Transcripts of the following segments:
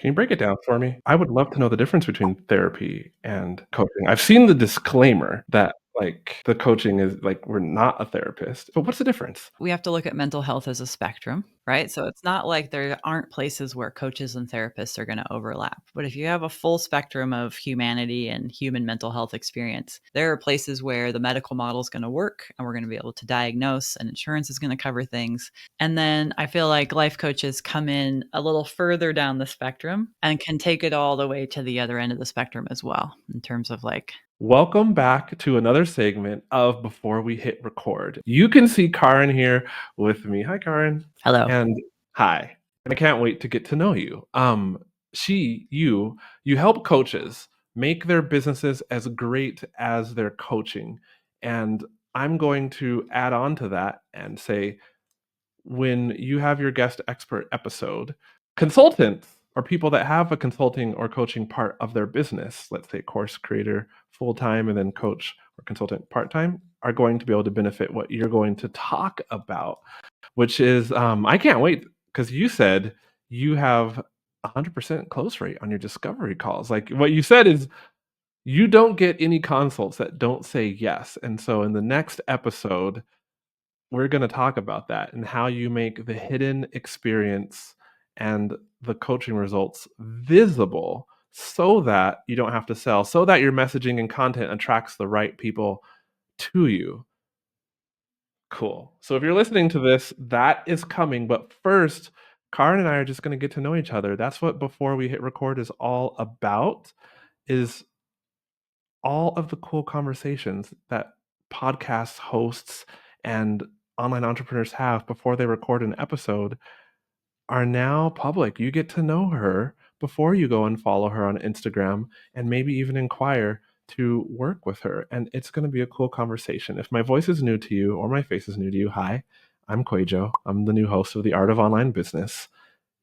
Can you break it down for me? I would love to know the difference between therapy and coaching. I've seen the disclaimer that, like, the coaching is like, we're not a therapist, but what's the difference? We have to look at mental health as a spectrum, right? So it's not like there aren't places where coaches and therapists are going to overlap. But if you have a full spectrum of humanity and human mental health experience, there are places where the medical model is going to work and we're going to be able to diagnose and insurance is going to cover things. And then I feel like life coaches come in a little further down the spectrum and can take it all the way to the other end of the spectrum as well, in terms of like, Welcome back to another segment of Before We Hit Record. You can see Caryn here with me. Hi, Caryn. hello. And hi. And I can't wait to get to know you. You help coaches make their businesses as great as their coaching. And I'm going to add on to that and say, when you have your guest expert episode, consultants or people that have a consulting or coaching part of their business, let's say course creator full time and then coach or consultant part time, are going to be able to benefit what you're going to talk about, which is I can't wait because you said you have 100% close rate on your discovery calls. Like what you said is you don't get any consults that don't say yes. And so in the next episode, we're going to talk about that and how you make the hidden experience and the coaching results visible so that you don't have to sell, so that your messaging and content attracts the right people to you. Cool. So if you're listening to this, that is coming. But first, Caryn and I are just going to get to know each other. That's what Before We Hit Record is all about, is all of the cool conversations that podcast hosts and online entrepreneurs have before they record an episode are now public. You get to know her before you go and follow her on Instagram and maybe even inquire to work with her. And it's going to be a cool conversation. If my voice is new to you or my face is new to you, hi, I'm QUAY.jo. I'm the new host of The Art of Online Business.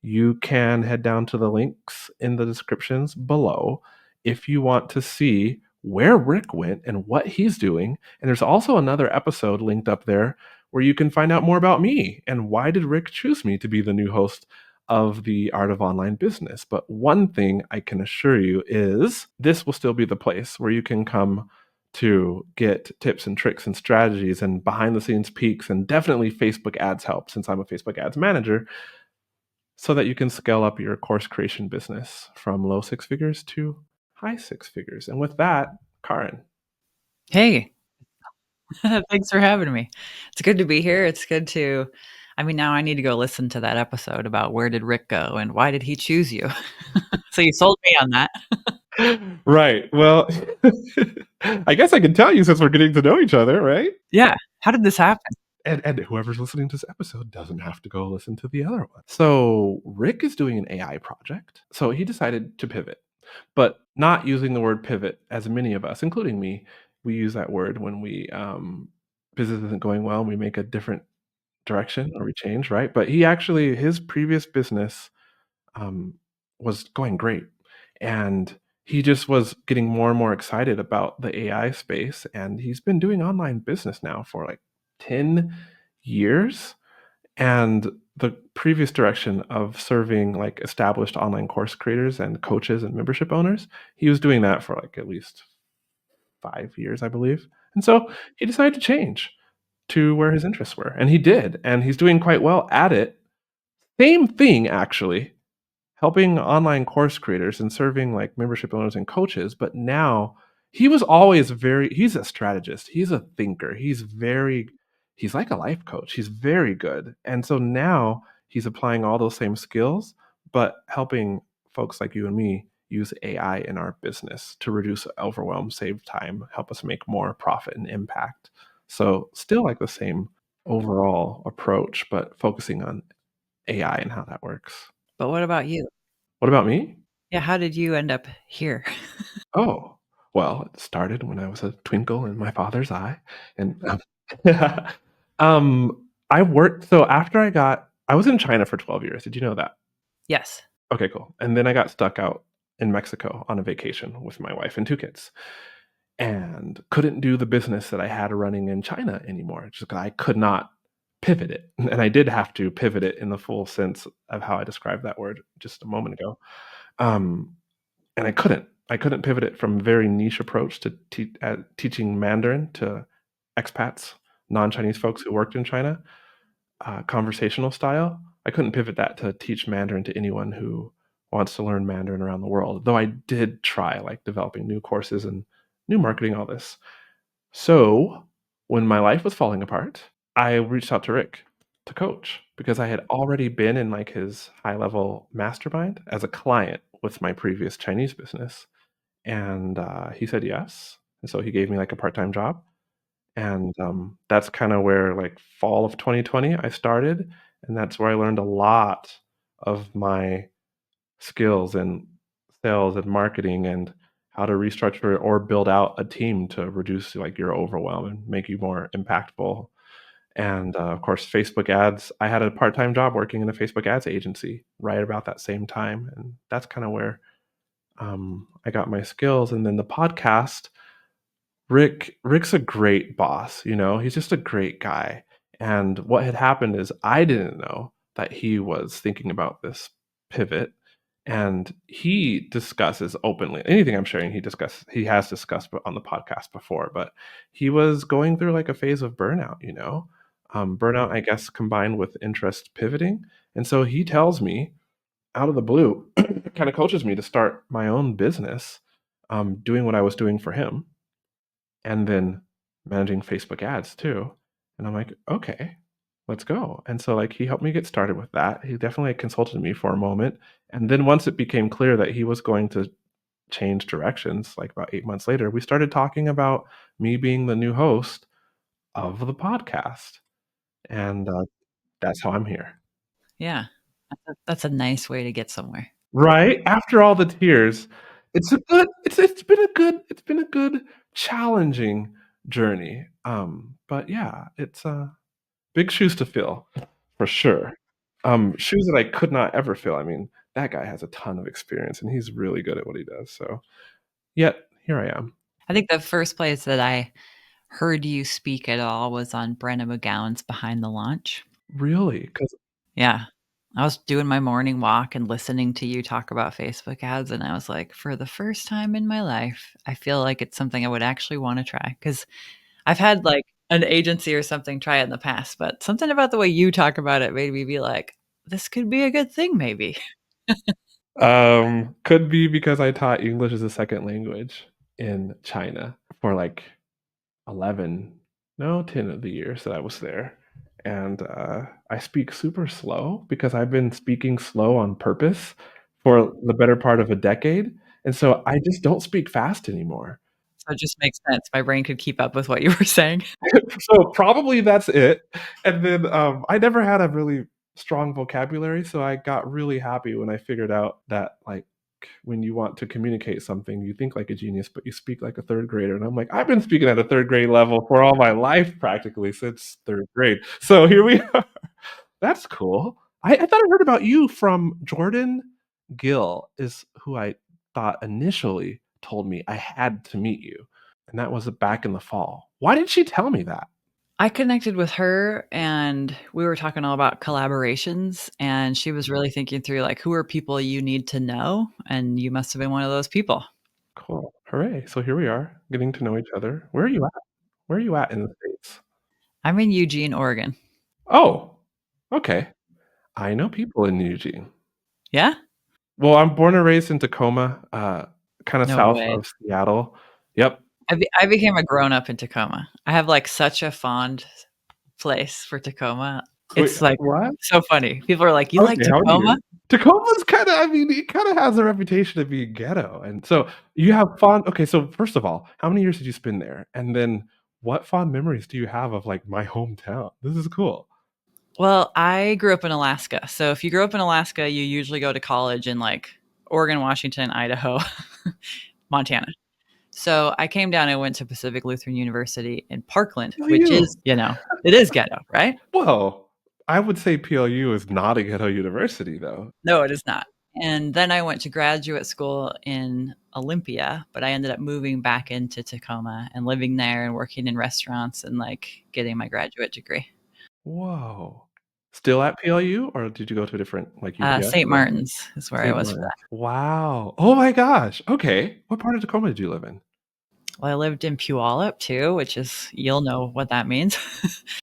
You can head down to the links in the descriptions below if you want to see where Rick went and what he's doing. And there's also another episode linked up there where you can find out more about me and why did Rick choose me to be the new host of The Art of Online Business. But one thing I can assure you is this will still be the place where you can come to get tips and tricks and strategies and behind the scenes peeks and definitely Facebook ads help, since I'm a Facebook ads manager, so that you can scale up your course creation business from low six figures to high six figures. And with that, Caryn. Hey, thanks for having me. It's good to be here. It's good to, I mean, now I need to go listen to that episode about where did Rick go and why did he choose you? So you sold me on that. Right. Well, I guess I can tell you since we're getting to know each other, right? Yeah. How did this happen? And whoever's listening to this episode doesn't have to go listen to the other one. So Rick is doing an AI project. So he decided to pivot, but not using the word pivot as many of us, including me, we use that word when we business isn't going well and we make a different direction or we change, right? But he actually, his previous business um, was going great. And he just was getting more and more excited about the AI space. And he's been doing online business now for like 10 years. And the previous direction of serving like established online course creators and coaches and membership owners, he was doing that for like at least 5 years, I believe. And so he decided to change to where his interests were. And he did. And he's doing quite well at it. Same thing, actually, helping online course creators and serving like membership owners and coaches. But now he was always he's a strategist. He's a thinker. He's like a life coach. He's very good. And so now he's applying all those same skills, but helping folks like you and me use AI in our business to reduce overwhelm, save time, help us make more profit and impact. So still like the same overall approach, but focusing on AI and how that works. But what about you? What about me? Yeah. How did you end up here? Oh, well, it started when I was a twinkle in my father's eye, and I worked. So after I was in China for 12 years. Did you know that? Yes. Okay, cool. And then I got stuck out in Mexico on a vacation with my wife and two kids, and couldn't do the business that I had running in China anymore. Just 'cause I could not pivot it, and I did have to pivot it in the full sense of how I described that word just a moment ago. Um, and I couldn't pivot it from a very niche approach to teaching Mandarin to expats, non-Chinese folks who worked in China, conversational style. I couldn't pivot that to teach Mandarin to anyone who wants to learn Mandarin around the world, though I did try, like, developing new courses and new marketing, all this. So, when my life was falling apart, I reached out to Rick to coach because I had already been in, like, his high-level mastermind as a client with my previous Chinese business, and, he said yes, and so he gave me, like, a part-time job, and, that's kinda where, like, fall of 2020, I started, and that's where I learned a lot of my skills in sales and marketing and how to restructure or build out a team to reduce, like, your overwhelm and make you more impactful. And, of course, Facebook ads. I had a part-time job working in a Facebook ads agency right about that same time, and that's kinda where, I got my skills. And then the podcast, Rick's a great boss, you know? He's just a great guy, and what had happened is I didn't know that he was thinking about this pivot, and he discusses openly anything I'm sharing, he has discussed on the podcast before, but he was going through, like, a phase of burnout, you know? Burnout, I guess, combined with interest pivoting, and so he tells me out of the blue, kinda coaches me to start my own business, doing what I was doing for him and then managing Facebook ads too. And I'm like, "Okay, let's go." And so, like, he helped me get started with that. He definitely consulted me for a moment, and then once it became clear that he was going to change directions, like, about 8 months later, we started talking about me being the new host of the podcast, and, that's how I'm here. Yeah. That's a nice way to get somewhere. Right? After all the tears, it's been a good challenging journey, but yeah, it's, big shoes to fill, for sure. Shoes that I could not ever fill. I mean, that guy has a ton of experience, and he's really good at what he does, so yet, here I am. I think the first place that I heard you speak at all was on Brenna McGowan's Behind the Launch. Really? 'Cause Yeah. I was doing my morning walk and listening to you talk about Facebook ads, and I was like, "For the first time in my life, I feel like it's something I would actually wanna try." 'Cause I've had, like, an agency or something try it in the past, but something about the way you talk about it made me be like, "This could be a good thing maybe." could be because I taught English as a second language in China for, like, 11 no, 10 of the years that I was there, and, I speak super slow because I've been speaking slow on purpose for the better part of a decade, and so I just don't speak fast anymore. So it just makes sense. My brain could keep up with what you were saying. So, probably that's it, and then, I never had a really strong vocabulary, so I got really happy when I figured out that, like, when you want to communicate something, you think like a genius, but you speak like a 3rd grader, and I'm like, "I've been speaking at a 3rd grade level for all my life practically since 3rd grade." So, here we are. That's cool. I thought I heard about you from Jordan Gill is who I thought initially told me I had to meet you, and that was back in the fall. Why did she tell me that? I connected with her, and we were talking all about collaborations, and she was really thinking through, like, who are people you need to know, and you must have been one of those people. Cool. Hooray. So here we are, getting to know each other. Where are you at? Where are you at in the States? I'm in Eugene, Oregon. Oh, okay. I know people in Eugene. Yeah? Well, I'm born and raised in Tacoma, kinda No south way. of Seattle. Yep. I became a grown-up in Tacoma. I have, like, such a fond place for Tacoma. Wait, It's, like, what? so funny. People are like, "You like Okay, how Tacoma?" weird. Tacoma's kinda I mean, it kinda has a reputation of being ghetto, and so you have fond okay, so first of all, how many years did you spend there? And then what fond memories do you have of, like, my hometown? This is cool. Well, I grew up in Alaska. So if you grew up in Alaska, you usually go to college in, like, Oregon, Washington, Idaho, Montana. So I came down and went to Pacific Lutheran University in Parkland, which PLU. is, it is ghetto, right? Well, I would say PLU is not a ghetto university, though. No, it is not. And then I went to graduate school in Olympia, but I ended up moving back into Tacoma and living there and working in restaurants and, like, getting my graduate degree. Whoa. Still at PLU, or did you go to a different, like, UPS St. or Martin's is where I St. was for Martin's? that. Wow. Oh my gosh. Okay. What part of Tacoma did you live in? Well, I lived in Puyallup too, which is you'll know what that means.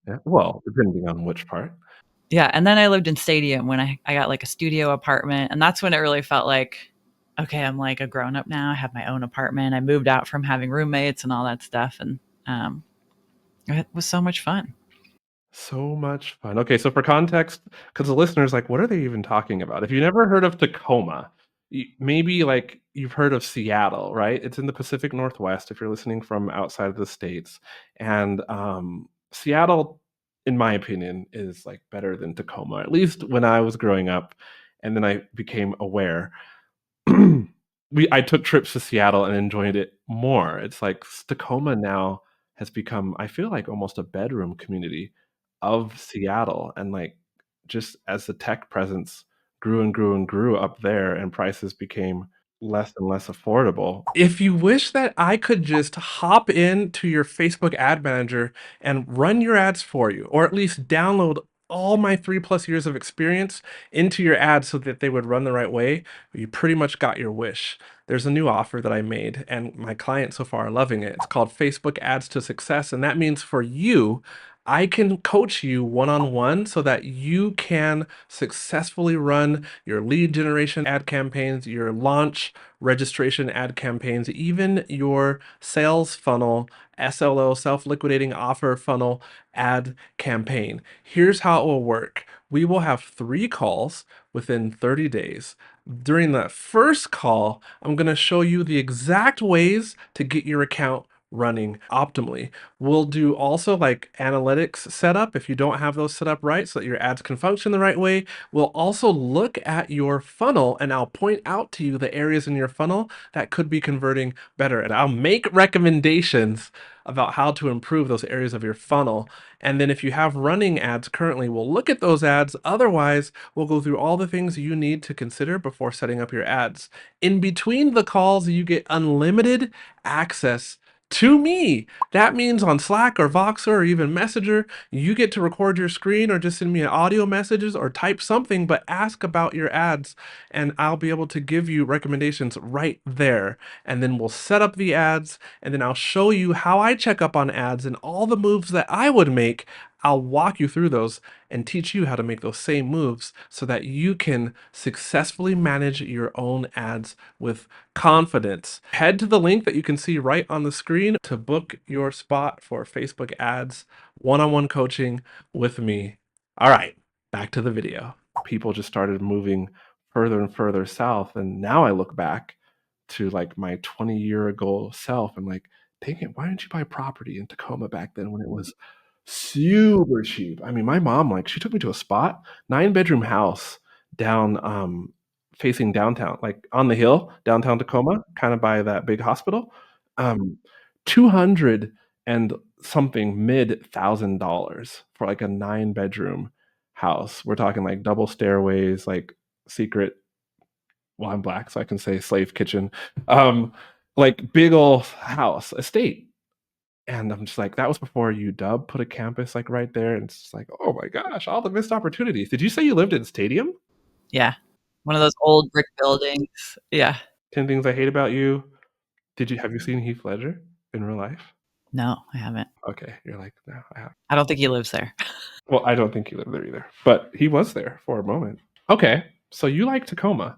Yeah. Well, depending on which part. Yeah, and then I lived in Stadium when I got, like, a studio apartment, and that's when it really felt like, "Okay, I'm, like, a grown-up now, I have my own apartment." I moved out from having roommates and all that stuff, and, um, it was so much fun. So much fun. Okay, so for context, because the listener's like, "What are they even talking about?" If you never heard of Tacoma, maybe, like, you've heard of Seattle, right? It's in the Pacific Northwest if you're listening from outside of the States, and, Seattle, in my opinion, is, like, better than Tacoma, at least when I was growing up, and then I became aware. I took trips to Seattle and enjoyed it more. It's like Tacoma now has become, I feel like, almost a bedroom community of Seattle, and, like, just as the tech presence grew and grew and grew up there and prices became less and less affordable. If you wish that I could just hop into your Facebook ad manager and run your ads for you, or at least download all my 3 plus years of experience into your ads so that they would run the right way, you pretty much got your wish. There's a new offer that I made, and my clients so far are loving it. It's called Facebook Ads to Success, and that means for you, I can coach you one on one so that you can successfully run your lead generation ad campaigns, your launch registration ad campaigns, even your sales funnel, SLO, self liquidating offer funnel ad campaign. Here's how it will work: we will have 3 calls within 30 days. During that first call, I'm going to show you the exact ways to get your account running optimally. We'll do also like analytics setup if you don't have those set up right so that your ads can function the right way. We'll also look at your funnel and I'll point out to you the areas in your funnel that could be converting better. And I'll make recommendations about how to improve those areas of your funnel. And then if you have running ads currently, we'll look at those ads. Otherwise, we'll go through all the things you need to consider before setting up your ads. In between the calls, you get unlimited access to me. That means on Slack or Voxer or even Messenger, you get to record your screen or just send me an audio messages or type something, but ask about your ads and I'll be able to give you recommendations right there. And then we'll set up the ads and then I'll show you how I check up on ads and all the moves that I would make. I'll walk you through those and teach you how to make those same moves so that you can successfully manage your own ads with confidence. Head to the link that you can see right on the screen to book your spot for Facebook ads one-on-one coaching with me. All right, back to the video. People just started moving further and further south, and now I look back to like my 20-year ago self and like, dang it, why didn't you buy property in Tacoma back then when it was super cheap? I mean, my mom, like, she took me to a spot, 9-bedroom house down, facing downtown, like on the hill, downtown Tacoma, kind of by that big hospital. Um, 200 and something mid $1,000 for like a 9-bedroom house. We're talking like double stairways, like secret, well, I'm black, so I can say slave kitchen. Um, like big old house, estate. And I'm just like, that was before UW put a campus like right there. And it's just like, oh my gosh, all the missed opportunities. Did you say you lived in Stadium? Yeah. One of those old brick buildings. Yeah. 10 Things I Hate About You. Have you seen Heath Ledger in real life? No, I haven't. Okay, you're like, no, I have. I don't think he lives there. Well, I don't think he lived there either, but he was there for a moment. Okay, so you like Tacoma.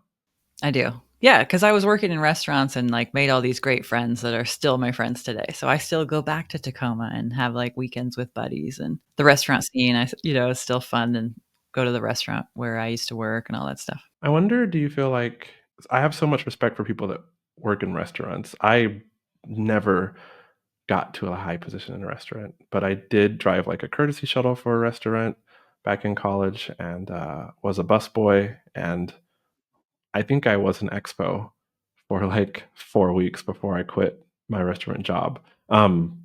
I do. Yeah, because I was working in restaurants and, like, made all these great friends that are still my friends today. So I still go back to Tacoma and have, like, weekends with buddies, and the restaurant scene, is still fun, and go to the restaurant where I used to work and all that stuff. I wonder, do you feel like, I have so much respect for people that work in restaurants. I never got to a high position in a restaurant, but I did drive like a courtesy shuttle for a restaurant back in college and was a busboy. And I think I was an expo for like 4 weeks before I quit my restaurant job. Um,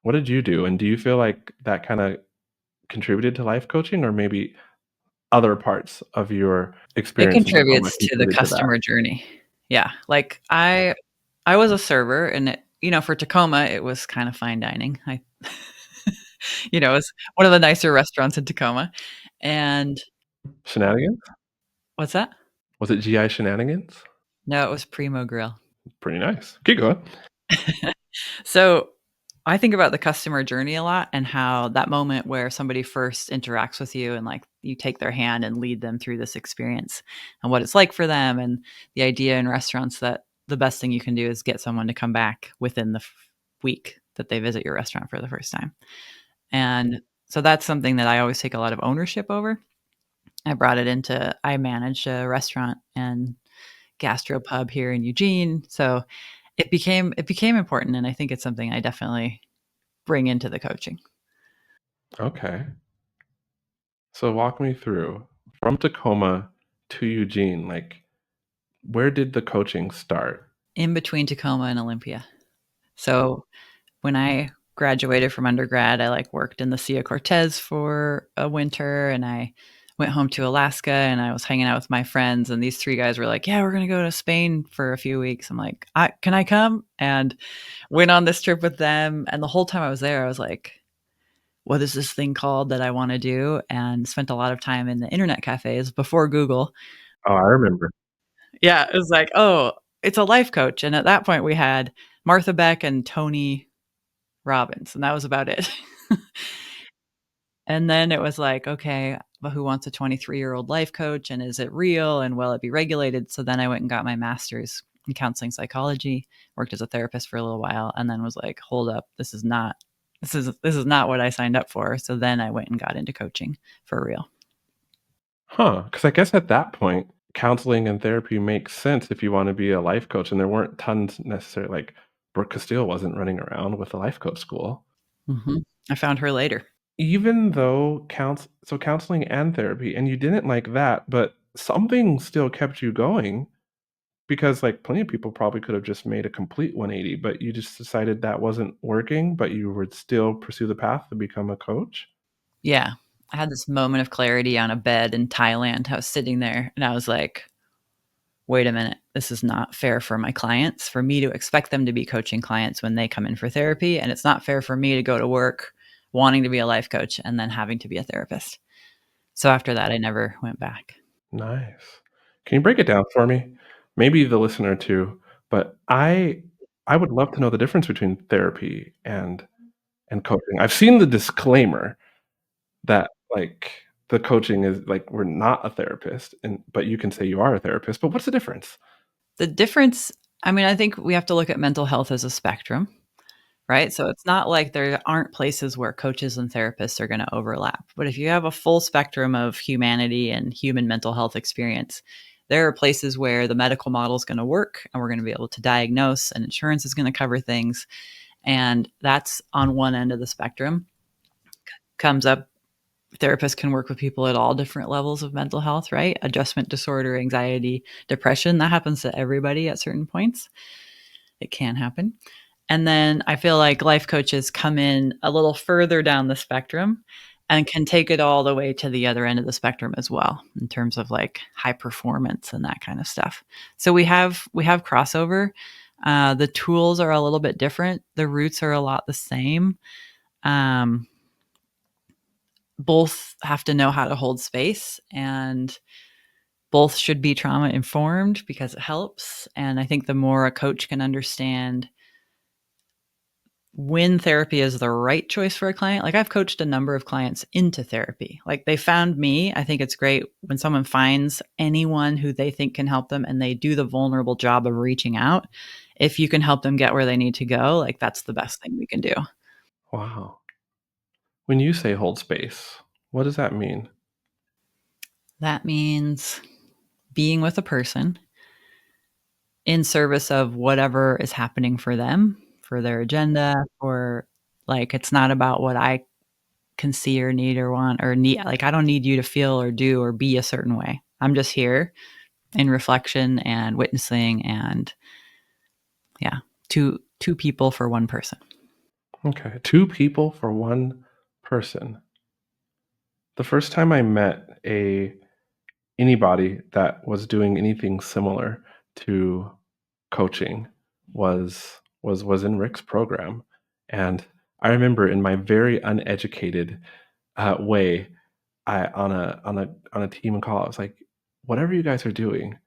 what did you do? And do you feel like that kind of contributed to life coaching, or maybe other parts of your It experience in Tacoma contributes to the contributed to that? customer journey. Yeah, like, I was a server and for Tacoma, it was kind of fine dining. It's one of the nicer restaurants in Tacoma, And Shenanigans? what's that? Was it GI Shenanigans? No, it was Primo Grill. Pretty nice. Keep going. So, I think about the customer journey a lot and how that moment where somebody first interacts with you and, like, you take their hand and lead them through this experience and what it's like for them, and the idea in restaurants that the best thing you can do is get someone to come back within the week that they visit your restaurant for the first time. And so that's something that I always take a lot of ownership over. I managed a restaurant and gastropub here in Eugene, so it became important, and I think it's something I definitely bring into the coaching. Okay. So walk me through from Tacoma to Eugene, like where did the coaching start? In between Tacoma and Olympia. So, when I graduated from undergrad, I, like, worked in the Sea of Cortez for a winter, and I went home to Alaska, and I was hanging out with my friends, and these 3 guys were like, "Yeah, we're gonna go to Spain for a few weeks." I'm like, "I Can I come?" And went on this trip with them, and the whole time I was there, I was like, "What is this thing called that I wanna do?" And spent a lot of time in the internet cafes before Google. Oh, I remember. Yeah, it was like, "Oh, it's a life coach," and at that point, we had Martha Beck and Tony Robbins, and that was about it. And then it was like, "Okay, but who wants a 23-year-old life coach, and is it real, and will it be regulated?" So then I went and got my master's in counseling psychology, worked as a therapist for a little while, and then was like, "Hold up, this is not what I signed up for." So then I went and got into coaching for real. Huh, because I guess at that point, counseling and therapy makes sense if you wanna be a life coach, and there weren't tons necessarily like, Brooke Castillo wasn't running around with a life coach school. Mhm. I found her later. Even though counseling and therapy, and you didn't like that, but something still kept you going because, like, plenty of people probably could have just made a complete 180, but you just decided that wasn't working, but you would still pursue the path to become a coach? Yeah. I had this moment of clarity on a bed in Thailand. I was sitting there and I was like, "Wait a minute. This is not fair for my clients, for me to expect them to be coaching clients when they come in for therapy, and it's not fair for me to go to work wanting to be a life coach and then having to be a therapist." So after that, I never went back. Nice. Can you break it down for me? Maybe the listener too, but I would love to know the difference between therapy and coaching. I've seen the disclaimer that, like, the coaching is like, we're not a therapist, and but you can say you are a therapist, but what's the difference? The difference, I mean, I think we have to look at mental health as a spectrum, right? So it's not like there aren't places where coaches and therapists are going to overlap. But if you have a full spectrum of humanity and human mental health experience, there are places where the medical model is going to work and we're going to be able to diagnose, and insurance is going to cover things. And that's on one end of the spectrum. Comes up, therapists can work with people at all different levels of mental health, right? Adjustment disorder, anxiety, depression, that happens to everybody at certain points. It can happen. And then I feel like life coaches come in a little further down the spectrum and can take it all the way to the other end of the spectrum as well, in terms of like high performance and that kind of stuff. So we have crossover. The tools are a little bit different. The roots are a lot the same. Um, Both have to know how to hold space, and both should be trauma informed because it helps. And I think the more a coach can understand when therapy is the right choice for a client, like I've coached a number of clients into therapy. Like they found me. I think it's great when someone finds anyone who they think can help them and they do the vulnerable job of reaching out. If you can help them get where they need to go, like that's the best thing we can do. Wow. When you say hold space, what does that mean? That means being with a person in service of whatever is happening for them, for their agenda, or like it's not about what I can see or need or want or need. Like I don't need you to feel or do or be a certain way. I'm just here in reflection and witnessing, and yeah, two people for one person. Okay, 2 people for 1 person. The first time I met a anybody that was doing anything similar to coaching was in Rick's program, and I remember in my very uneducated, way, I on a team call, I was like, "Whatever you guys are doing,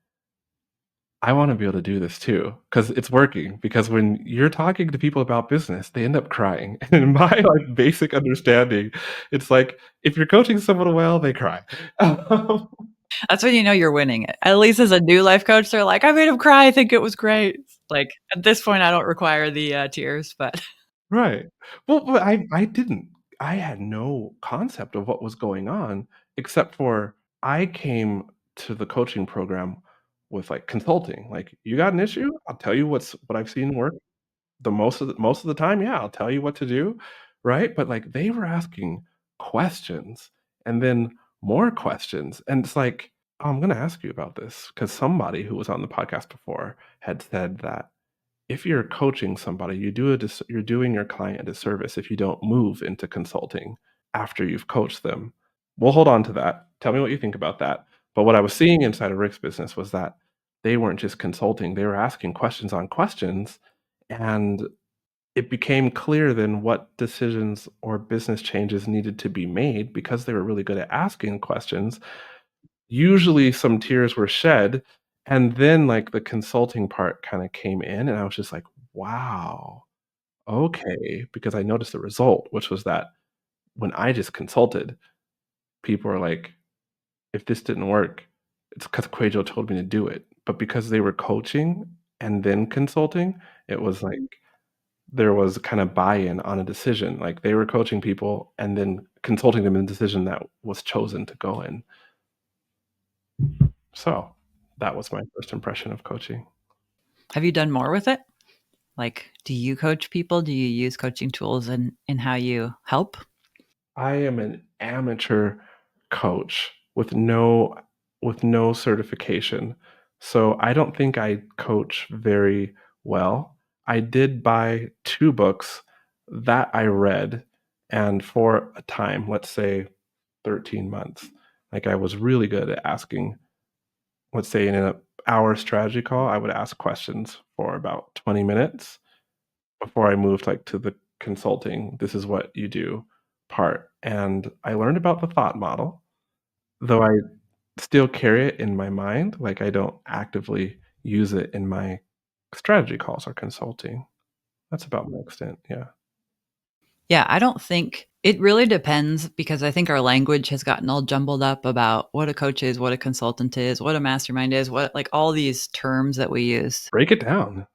I wanna be able to do this too, because it's working." Because when you're talking to people about business, they end up crying. And in my, like, basic understanding, it's like, if you're coaching someone well, they cry. Um, That's when you know you're winning it. At least as a new life coach, they're like, "I made him cry, I think it was great." Like, at this point, I don't require the, tears, but Right. Well, but I didn't. I had no concept of what was going on, except for I came to the coaching program with, like, consulting. Like, "You got an issue? I'll tell you what I've seen work most of the time, yeah, I'll tell you what to do," right? But, like, they were asking questions and then more questions, and it's like, "Oh, I'm gonna ask you about this because somebody who was on the podcast before had said that if you're coaching somebody, you're doing your client a disservice if you don't move into consulting after you've coached them." We'll hold on to that. Tell me what you think about that. But what I was seeing inside of Rick's business was that they weren't just consulting, they were asking questions on questions, and it became clear then what decisions or business changes needed to be made because they were really good at asking questions. Usually some tears were shed, and then, like, the consulting part kinda came in, and I was just like, "Wow, okay," because I noticed the result, which was that when I just consulted, people were like, "If this didn't work, it's 'cause QUAY.jo told me to do it." But because they were coaching and then consulting, it was like there was kinda buy-in on a decision, like, they were coaching people and then consulting them in the decision that was chosen to go in. So, that was my first impression of coaching. have you done more with it? Like, do you coach people? Do you use coaching tools in how you help? I am an amateur coach with no certification, so I don't think I coach very well. I did buy 2 books that I read, and for a time, let's say 13 months, like, I was really good at asking, let's say in an hour strategy call, I would ask questions for about 20 minutes before I moved, like, to the consulting, "This is what you do" part, and I learned about the thought model, though I still carry it in my mind, like, I don't actively use it in my strategy calls or consulting. That's about my extent, yeah. Yeah, I don't think it really depends because I think our language has gotten all jumbled up about what a coach is, what a consultant is, what a mastermind is, what like all these terms that we use. Break it down.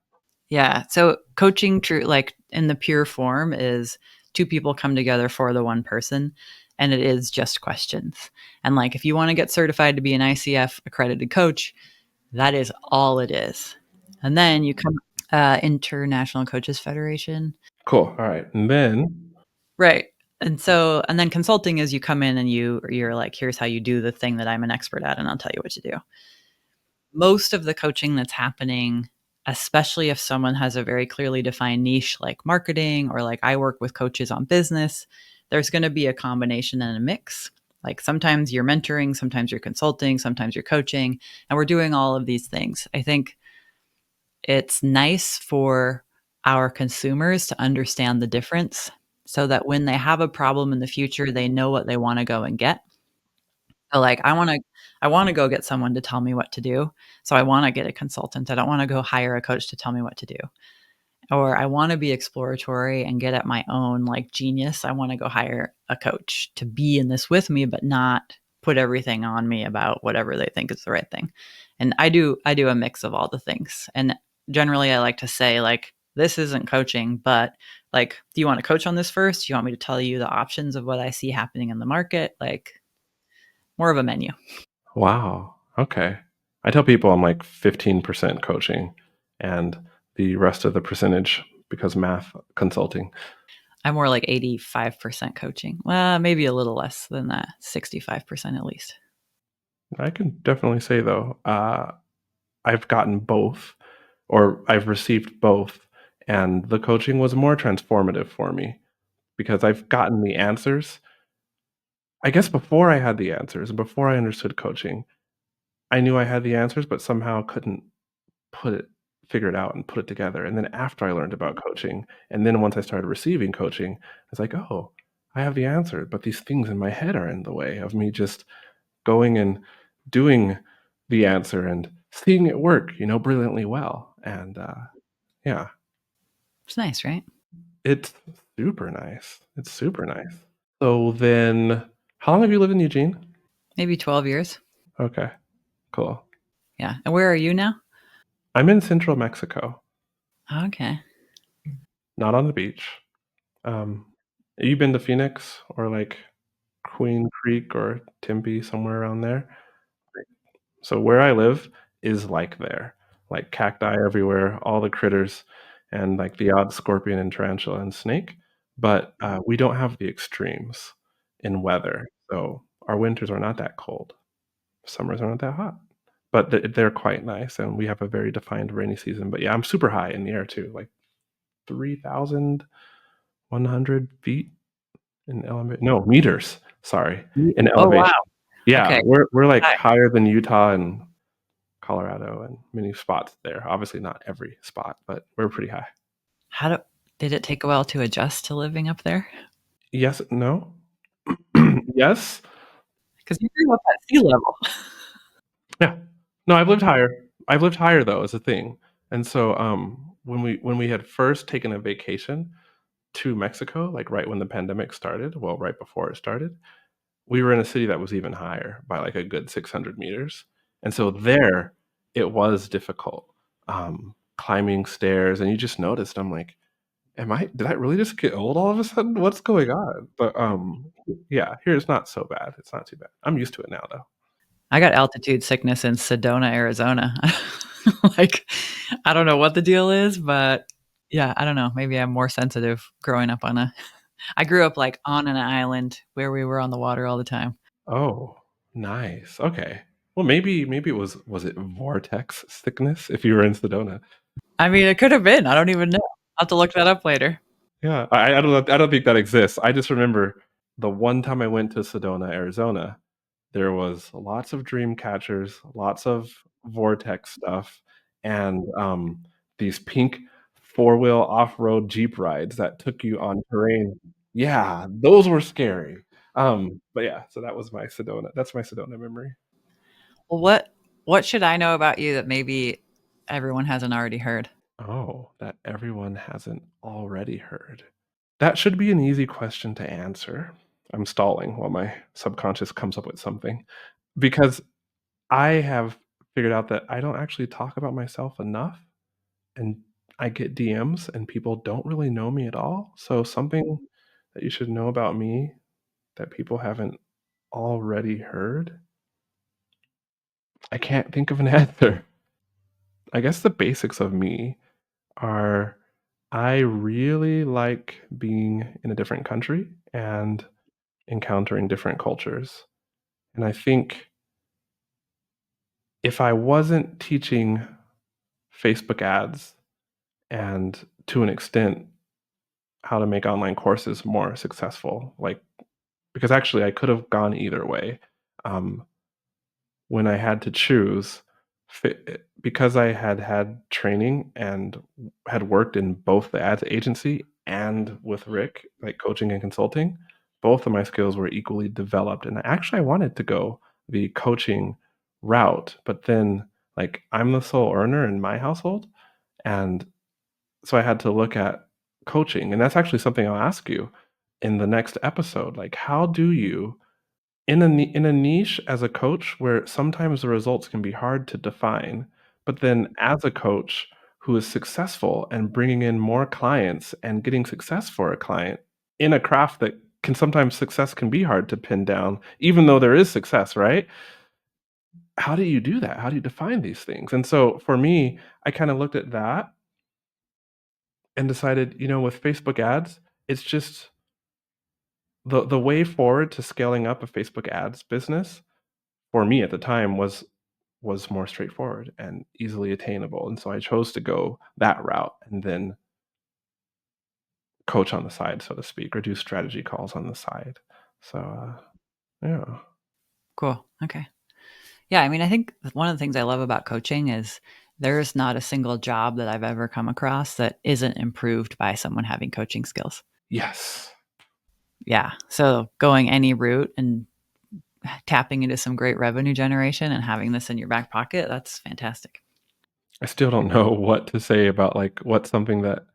Yeah. So coaching true like in the pure form is two people come together for the one person and it is just questions. And like if you want to get certified to be an ICF accredited coach, that is all it is. And then you come International Coaches Federation. Cool, alright, and then Right. And so and then consulting is you come in and you're like, here's how you do the thing that I'm an expert at, and I'll tell you what to do. Most of the coaching that's happening, especially if someone has a very clearly defined niche like marketing or like I work with coaches on business, there's going to be a combination and a mix. Like sometimes you're mentoring, sometimes you're consulting, sometimes you're coaching, and we're doing all of these things. I think it's nice for our consumers to understand the difference so that when they have a problem in the future, they know what they wanna go and get. So, like, I wanna go get someone to tell me what to do, so I wanna get a consultant. I don't wanna go hire a coach to tell me what to do. Or I wanna be exploratory and get at my own, like, genius. I wanna go hire a coach to be in this with me, but not put everything on me about whatever they think is the right thing. And I do a mix of all the things. And generally, I like to say, like, "This isn't coaching, but, like, do you wanna coach on this first? Do you want me to tell you the options of what I see happening in the market?" Like, more of a menu. wow, okay. I tell people I'm, like, 15% coaching and the rest of the percentage because math consulting. I'm more like 85% coaching. Well, maybe a little less than that, 65% at least. I can definitely say though, I've gotten both, or I've received both, and the coaching was more transformative for me because I've gotten the answers. I guess before I had the answers and before I understood coaching, I knew I had the answers, but somehow couldn't put it figure it out and put it together. And then after I learned about coaching, and then once I started receiving coaching, I was like, "Oh." I have the answer, but these things in my head are in the way of me just going and doing the answer and seeing it work, brilliantly well. And yeah, It's nice, right? it's super nice. It's super nice. So then, how long have you lived in Eugene? Maybe 12 years. Okay, cool. Yeah. And where are you now? I'm in central Mexico, Okay. not on the beach. Um, you been to Phoenix or like Queen Creek or Tempe, somewhere around there? So where I live is like there, like cacti everywhere, all the critters, and like the odd scorpion and tarantula and snake. But we don't have the extremes in weather. So our winters are not that cold. Summers aren't that hot. But they're quite nice, and we have a very defined rainy season. But yeah, I'm super high in the air too, like 3,100 feet in elevation. No, meters. Sorry, in Oh, wow. elevation. Yeah, Okay. we're like Hi. higher than Utah and Colorado and many spots there. Obviously, not every spot, but we're pretty high. How do, did it take a while to adjust to living up there? Yes, no, yes, Because you grew up at sea level. yeah. No, I've lived higher. I've lived higher though, is a thing. And so, when we had first taken a vacation to Mexico, like right when the pandemic started, well, right before it started, we were in a city that was even higher by like a good 600 meters. And so there, it was difficult, climbing stairs, and you just noticed. I'm like, did I really just get old all of a sudden? What's going on? But yeah, here it's not so bad. It's not too bad. I'm used to it now though. I got altitude sickness in Sedona, Arizona. Like, I don't know what the deal is, but yeah, I don't know. Maybe I'm more sensitive growing up on a. I grew up like on an island where we were on the water all the time. Oh, nice. Okay. Well, maybe was it vortex sickness if you were in Sedona? I mean, it could have been. I don't even know. I'll have to look that up later. Yeah, I don't think that exists. I just remember the one time I went to Sedona, Arizona, there was lots of dream catchers, lots of vortex stuff, and these pink four-wheel off-road Jeep rides that took you on terrain. Yeah, those were scary. But yeah, so that was my Sedona. That's my Sedona memory. Well, what should I know about you that maybe everyone hasn't already heard? Oh, that everyone hasn't already heard. That should be an easy question to answer. I'm stalling while my subconscious comes up with something because I have figured out that I don't actually talk about myself enough, and I get DMs and people don't really know me at all. So something that you should know about me that people haven't already heard? I can't think of an answer. I guess the basics of me are I really like being in a different country and encountering different cultures. And I think if I wasn't teaching Facebook ads and to an extent how to make online courses more successful, like because actually I could have gone either way. Um, when I had to choose, because I had had training and had worked in both the ads agency and with Rick, like coaching and consulting, both of my skills were equally developed. And actually, I wanted to go the coaching route, but then, like, I'm the sole earner in my household. And so I had to look at coaching. And that's actually something I'll ask you in the next episode. Like, how do you in a niche as a coach where sometimes the results can be hard to define, but then as a coach who is successful and bringing in more clients and getting success for a client in a craft that can sometimes success can be hard to pin down, even though there is success, right? How do you do that? How do you define these things? And so for me, I kind of looked at that and decided, with Facebook ads, it's just the way forward to scaling up a Facebook ads business for me at the time was more straightforward and easily attainable, and so I chose to go that route and then coach on the side, so to speak, or do strategy calls on the side. So, yeah. Cool. Okay. Yeah, I mean, I think one of the things I love about coaching is there's not a single job that I've ever come across that isn't improved by someone having coaching skills. Yes. Yeah, so going any route and tapping into some great revenue generation and having this in your back pocket, that's fantastic. I still don't know what to say about, like, what's something that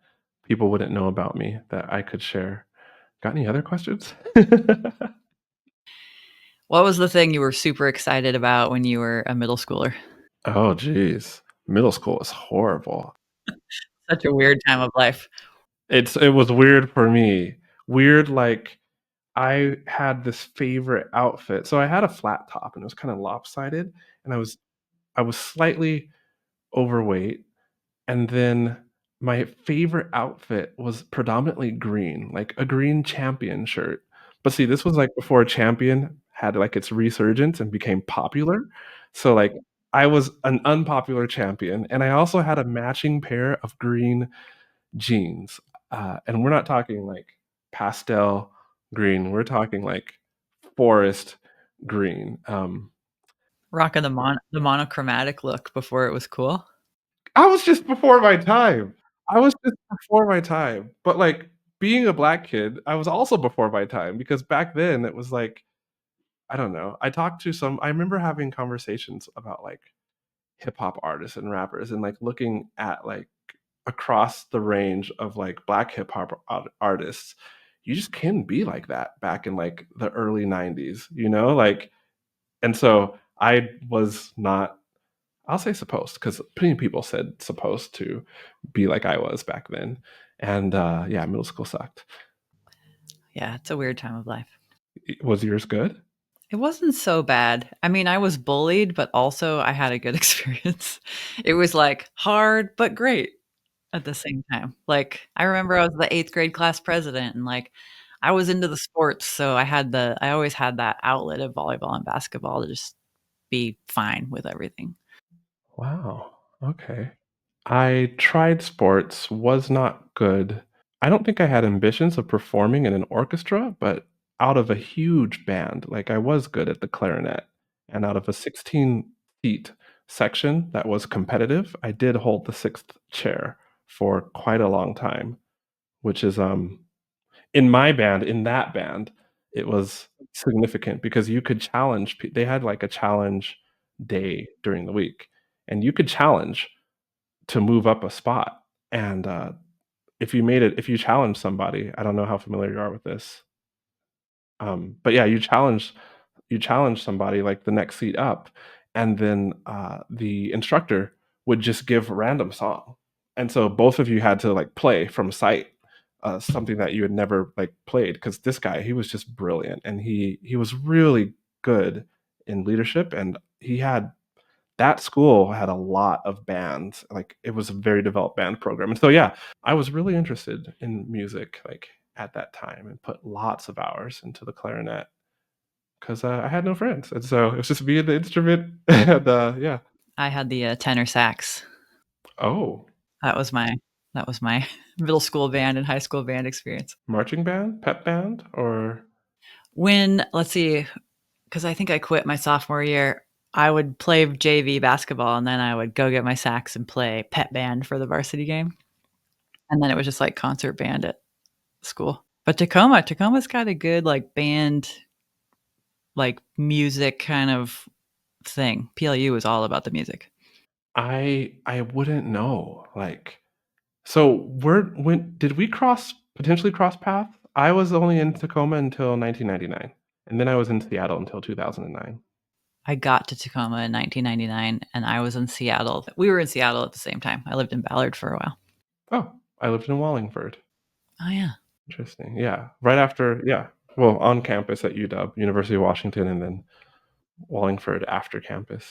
people wouldn't know about me that I could share. Got any other questions? What was the thing you were super excited about when you were a middle schooler? Oh, geez. Middle school is horrible. Such a weird time of life. It was weird for me. Weird, like, I had this favorite outfit. So I had a flat top, and it was kinda lopsided, and I was slightly overweight. And then my favorite outfit was predominantly green, like a green Champion shirt. But see, this was, like, before Champion had, like, its resurgence and became popular. So, like, I was an unpopular Champion, and I also had a matching pair of green jeans. And we're not talking, like, pastel green, we're talking, like, forest green. Rocking the monochromatic look before it was cool. I was just before my time. I was just before my time, but, like, being a black kid, I was also before my time because back then it was like, I don't know, I remember having conversations about, like, hip hop artists and rappers and, like, looking at, like, across the range of, like, black hip hop artists. You just couldn't be like that back in, like, the early '90s, you know? Like, and so I was not, I'll say supposed, because plenty of people said supposed to be like I was back then. And, yeah, middle school sucked. Yeah, it's a weird time of life. Was yours good? It wasn't so bad. I mean, I was bullied, but also I had a good experience. It was, like, hard, but great at the same time. Like, I remember I was the 8th grade class president and, like, I was into the sports, so I always had that outlet of volleyball and basketball to just be fine with everything. Wow, okay. I tried sports, was not good. I don't think I had ambitions of performing in an orchestra, but out of a huge band, like, I was good at the clarinet, and out of a 16-seat section that was competitive, I did hold the 6th chair for quite a long time, which is, in my band, in that band, it was significant because you could challenge they had, like, a challenge day during the week, and you could challenge to move up a spot, and, if you challenge somebody, I don't know how familiar you are with this, but yeah, you challenge somebody, like, the next seat up, and then, the instructor would just give a random song, and so both of you had to, like, play from sight, something that you had never, like, played. Because this guy, he was just brilliant, and he was really good in leadership, and he had that school had a lot of bands, like, it was a very developed band program, and so, yeah, I was really interested in music, like, at that time and put lots of hours into the clarinet. 'Cause, I had no friends, and so it was just me and the instrument, and, yeah. I had the, tenor sax. Oh, That was my that was my middle school band and high school band experience. marching band? Pep band? Or When let's see, because I think I quit my sophomore year, I would play JV basketball, and then I would go get my sax and play pep band for the varsity game, and then it was just, like, concert band at school. But Tacoma's got a good, like, band, like, music kind of thing. PLU is all about the music. I wouldn't know, like, so when did we potentially cross paths? I was only in Tacoma until 1999, and then I was in Seattle until 2009. I got to Tacoma in 1999, and I was in Seattle. We were in Seattle at the same time. I lived in Ballard for a while. Oh, I lived in Wallingford. Oh, yeah. Interesting, yeah, right after, yeah, well, on campus at UW, University of Washington, and then Wallingford after campus.